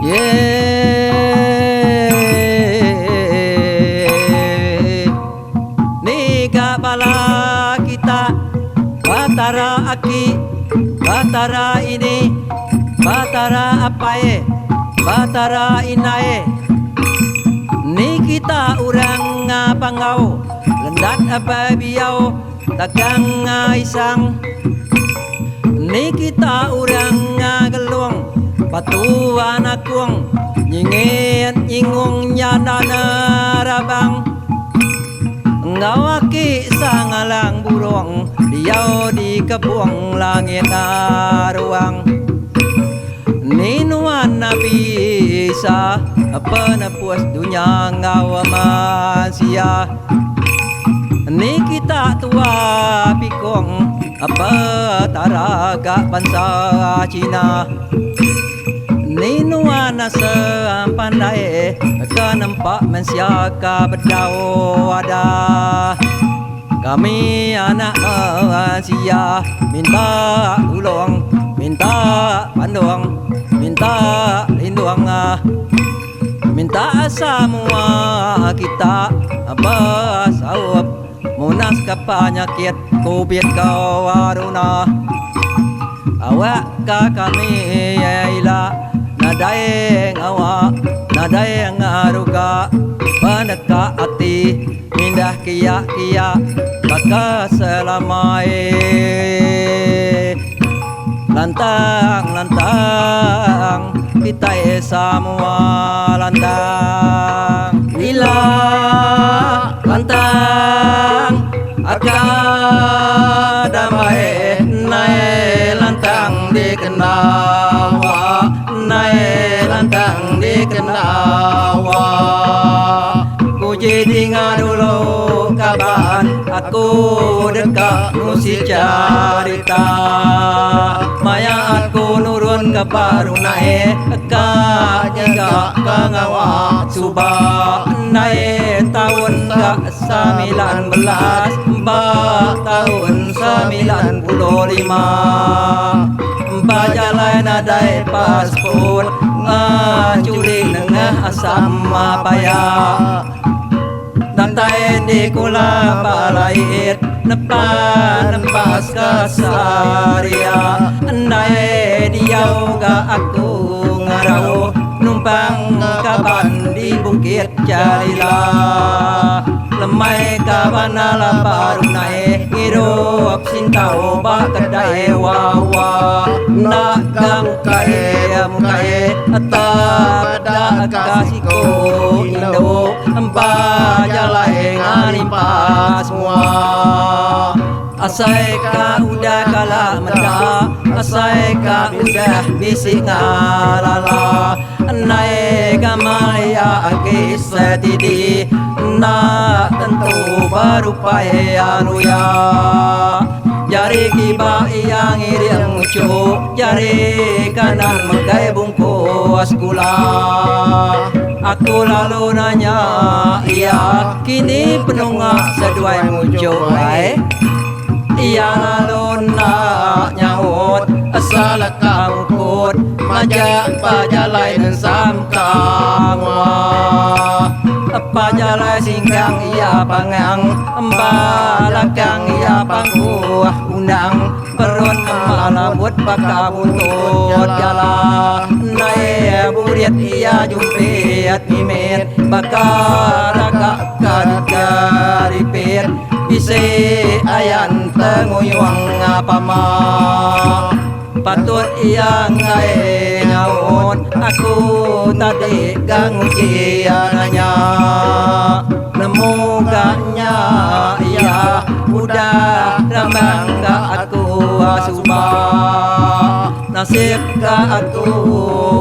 Nika bala kita batara aki, batara ini, batara apae, batara inae. Ni kita urang ngapangau, lendat apa biau, dagang isang. Ni kita urang ngagelung, patuan akung, nyingit nyingung nyana narabang. Ngawaki sangalang burung, diau di kebun langit aruang. Ninuan nabi isa, apa napuas dunia ngawa manusia. Ni kita tua pikong, apa taraga bangsa Cina. Ninuan nasa pandai, ka nampak mensiaka berdau ada. Kami anak manusia minta tolong, minta pandang, minta lindung, minta semua kita apa sawap munas kapanyakit kubit kau waruna. Awak ka kami yaila nadai ngawa, nadai ngaruga, panaka ati mindah kia-kia baka selamai. Lantang-lantang kita semua lantang. Bila lantang akan damai, naik lantang dikenawa, naik lantang dikenawa. Ku jadi ngadulu kapan aku dekat musik carita. Maya aku nurun ke baru naik, ka jaga pengawa subah naik tahun ke 19, tahun 95. Bajalan adai paspor, ngacuri nengah asam paya. Dantai di kula balait, nempas kasaria. Andai diau ga aku ngarau, numpang kaban di bukit Jalila. Lemai kaban ala baru naik, hidup sintau bakadai wawa. Nak kamukai mukai, tada kasihku Indo. Jalai ngalimpa semua. Asai ka udah kalah menda, asai ka udah bisik ngalala. Nai kamaya agis setidi, na tentu baru anu ya. Jari kiba yang iriang mucu, jari kanan megai bungkus gula. Aku lalu nanya, iya kini penungak seduai mucu iya lalu nak nyaut, asal kamu kut majak pajalai dan samkang. Pajalai singgang iya pangang, balakang iya pangkuah undang. Perut malabut baka buntut jala, naik burit iya jumpit mimit, baka raka karipit. Isi ayan tenguyuang apa ma, patut iya ngai nyaut, aku tadi gangguiannya. Nemu gaknya iya udah rambang gak aku asubah. Nasib gak aku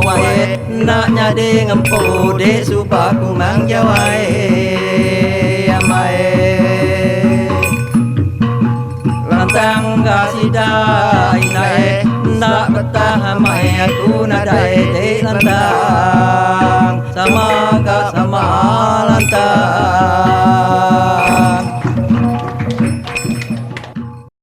wae, nak nyade ngempu de subah kumang jawai amai. Lantang kasidai naik, nak betah mai aku nadai de lantang. Sama gak